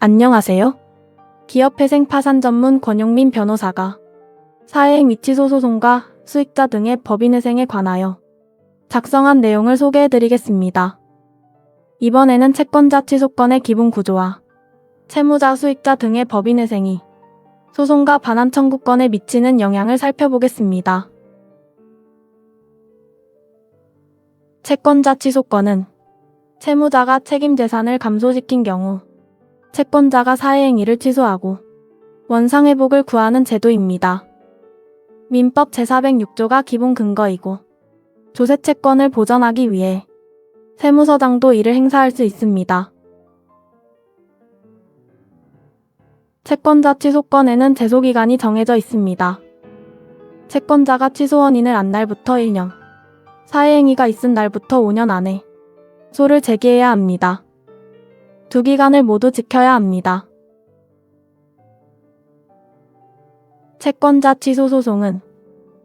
안녕하세요. 기업회생 파산 전문 권용민 변호사가 사회행 위치소 소송과 수익자 등의 법인회생에 관하여 작성한 내용을 소개해드리겠습니다. 이번에는 채권자 취소권의 기본 구조와 채무자, 수익자 등의 법인회생이 소송과 반환 청구권에 미치는 영향을 살펴보겠습니다. 채권자 취소권은 채무자가 책임재산을 감소시킨 경우 채권자가 사회행위를 취소하고 원상회복을 구하는 제도입니다. 민법 제406조가 기본 근거이고 조세채권을 보전하기 위해 세무서장도 이를 행사할 수 있습니다. 채권자 취소권에는 제소기간이 정해져 있습니다. 채권자가 취소 원인을 안 날부터 1년, 사회행위가 있은 날부터 5년 안에 소를 제기해야 합니다. 두 기간을 모두 지켜야 합니다. 채권자 취소 소송은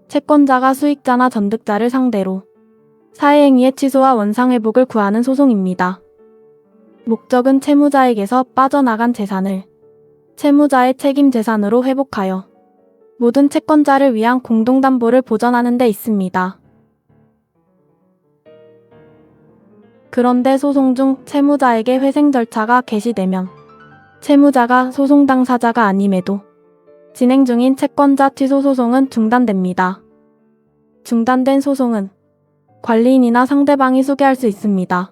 채권자가 수익자나 전득자를 상대로 사회행위의 취소와 원상회복을 구하는 소송입니다. 목적은 채무자에게서 빠져나간 재산을 채무자의 책임재산으로 회복하여 모든 채권자를 위한 공동담보를 보전하는 데 있습니다. 그런데 소송 중 채무자에게 회생 절차가 개시되면 채무자가 소송 당사자가 아님에도 진행 중인 채권자 취소 소송은 중단됩니다. 중단된 소송은 관리인이나 상대방이 수개할 수 있습니다.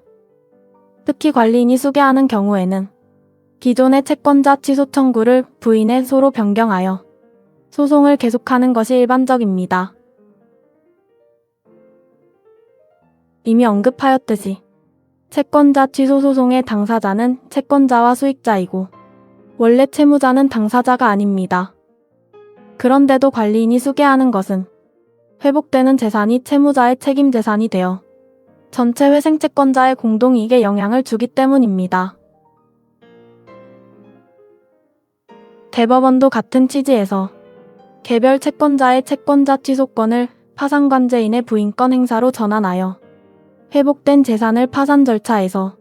특히 관리인이 수개하는 경우에는 기존의 채권자 취소 청구를 부인해 소로 변경하여 소송을 계속하는 것이 일반적입니다. 이미 언급하였듯이 채권자 취소 소송의 당사자는 채권자와 수익자이고 원래 채무자는 당사자가 아닙니다. 그런데도 관리인이 수개하는 것은 회복되는 재산이 채무자의 책임 재산이 되어 전체 회생채권자의 공동이익에 영향을 주기 때문입니다. 대법원도 같은 취지에서 개별 채권자의 채권자 취소권을 파산관제인의 부인권 행사로 전환하여 회복된 재산을 파산 절차에서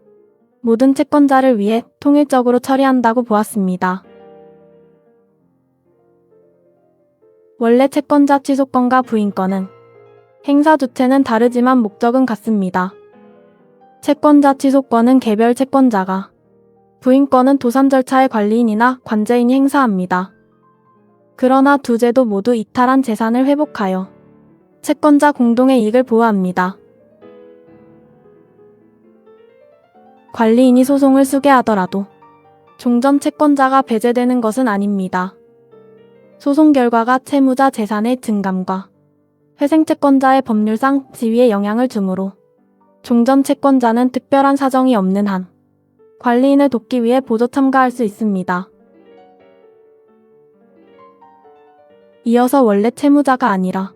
모든 채권자를 위해 통일적으로 처리한다고 보았습니다. 원래 채권자 취소권과 부인권은 행사 주체는 다르지만 목적은 같습니다. 채권자 취소권은 개별 채권자가, 부인권은 도산 절차의 관리인이나 관제인이 행사합니다. 그러나 두 제도 모두 이탈한 재산을 회복하여 채권자 공동의 이익을 보호합니다. 관리인이 소송을 수개하더라도 종전 채권자가 배제되는 것은 아닙니다. 소송 결과가 채무자 재산의 증감과 회생채권자의 법률상 지위에 영향을 주므로 종전 채권자는 특별한 사정이 없는 한 관리인을 돕기 위해 보조 참가할 수 있습니다. 이어서 원래 채무자가 아니라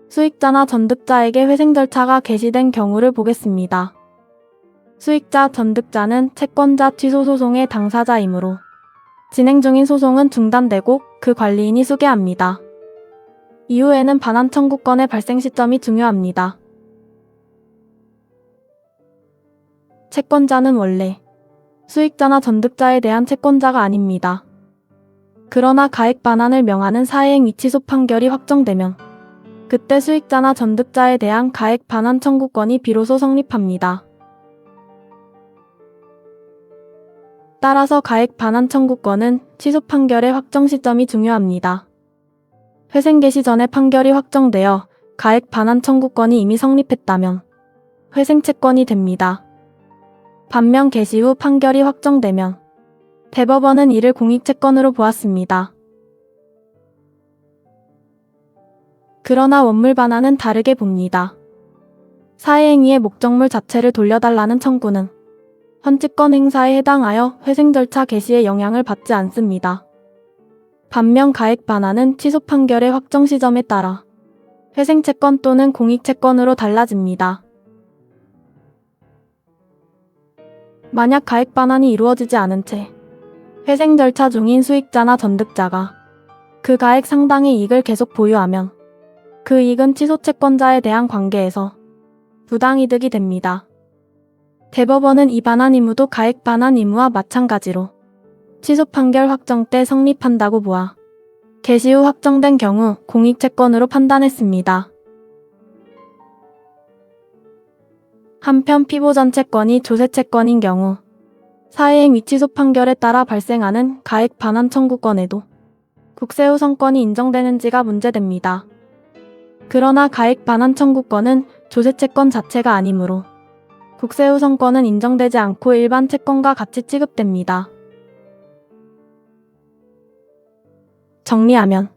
수익자나 전득자에게 회생 절차가 개시된 경우를 보겠습니다. 수익자, 전득자는 채권자 취소 소송의 당사자이므로 진행 중인 소송은 중단되고 그 관리인이 수개합니다. 이후에는 반환 청구권의 발생 시점이 중요합니다. 채권자는 원래 수익자나 전득자에 대한 채권자가 아닙니다. 그러나 가액 반환을 명하는 사회행 위치소 판결이 확정되면 그때 수익자나 전득자에 대한 가액 반환 청구권이 비로소 성립합니다. 따라서 가액 반환 청구권은 취소 판결의 확정 시점이 중요합니다. 회생 개시 전에 판결이 확정되어 가액 반환 청구권이 이미 성립했다면 회생 채권이 됩니다. 반면 개시 후 판결이 확정되면 대법원은 이를 공익채권으로 보았습니다. 그러나 원물 반환은 다르게 봅니다. 사회행위의 목적물 자체를 돌려달라는 청구는 헌집권 행사에 해당하여 회생 절차 개시에 영향을 받지 않습니다. 반면 가액 반환은 취소 판결의 확정 시점에 따라 회생채권 또는 공익채권으로 달라집니다. 만약 가액 반환이 이루어지지 않은 채 회생 절차 중인 수익자나 전득자가 그 가액 상당의 이익을 계속 보유하면 그 이익은 취소채권자에 대한 관계에서 부당이득이 됩니다. 대법원은 이 반환 의무도 가액 반환 의무와 마찬가지로 취소 판결 확정 때 성립한다고 보아 개시 후 확정된 경우 공익채권으로 판단했습니다. 한편 피보전 채권이 조세채권인 경우 사회행위 취소 판결에 따라 발생하는 가액 반환 청구권에도 국세우선권이 인정되는지가 문제됩니다. 그러나 가액 반환 청구권은 조세채권 자체가 아니므로 국세우선권은 인정되지 않고 일반 채권과 같이 취급됩니다. 정리하면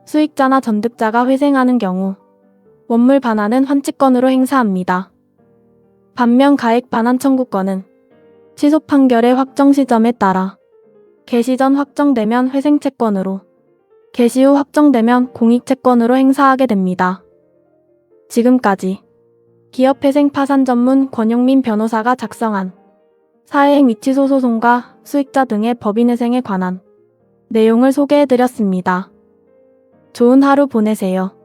수익자나 전득자가 회생하는 경우 원물 반환은 환치권으로 행사합니다. 반면 가액 반환 청구권은 취소 판결의 확정 시점에 따라 개시 전 확정되면 회생채권으로, 개시 후 확정되면 공익채권으로 행사하게 됩니다. 지금까지 기업회생 파산 전문 권용민 변호사가 작성한 사회행위 취소 소송과 수익자 등의 법인회생에 관한 내용을 소개해드렸습니다. 좋은 하루 보내세요.